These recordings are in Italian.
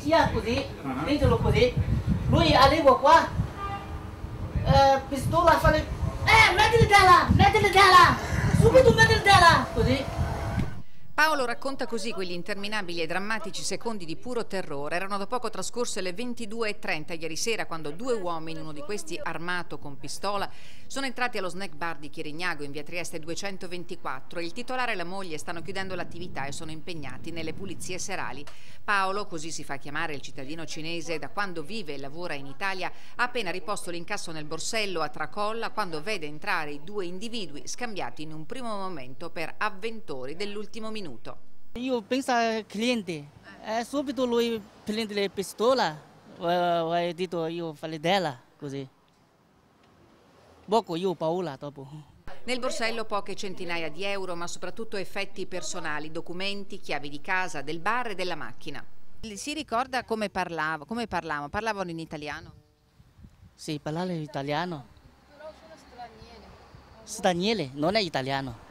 polizia così, dentro così, lui arriva qua, pistola, fa mettili là, subito mettili là, così. Paolo racconta così quegli interminabili e drammatici secondi di puro terrore. Erano da poco trascorse le 22:30 ieri sera quando due uomini, uno di questi armato con pistola, sono entrati allo snack bar di Chirignago in via Trieste 224. Il titolare e la moglie stanno chiudendo l'attività e sono impegnati nelle pulizie serali. Paolo, così si fa chiamare il cittadino cinese, da quando vive e lavora in Italia, ha appena riposto l'incasso nel borsello a tracolla quando vede entrare i due individui scambiati in un primo momento per avventori dell'ultimo minuto. Io penso al cliente, subito lui prende le pistole, ho detto io farei della, così. Poco io ho paura dopo. Nel borsello poche centinaia di euro, ma soprattutto effetti personali, documenti, chiavi di casa, del bar e della macchina. Si ricorda come parlavano? Parlavano in italiano? Sì, parlare in italiano. Però sono straniere, non è italiano.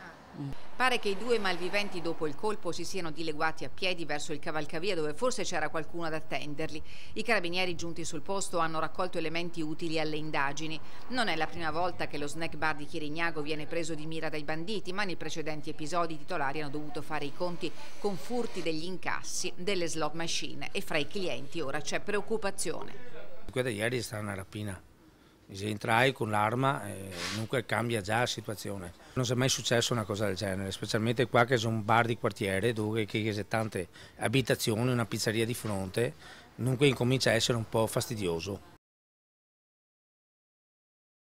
Pare che i due malviventi dopo il colpo si siano dileguati a piedi verso il cavalcavia dove forse c'era qualcuno ad attenderli. I carabinieri giunti sul posto hanno raccolto elementi utili alle indagini. Non è la prima volta che lo snack bar di Chirignago viene preso di mira dai banditi, ma nei precedenti episodi i titolari hanno dovuto fare i conti con furti degli incassi, delle slot machine e fra i clienti ora c'è preoccupazione. Quella di ieri è stata una rapina. Entrai con l'arma e comunque cambia già la situazione. Non si è mai successo una cosa del genere, specialmente qua che c'è un bar di quartiere dove c'è tante abitazioni, una pizzeria di fronte, dunque incomincia a essere un po' fastidioso.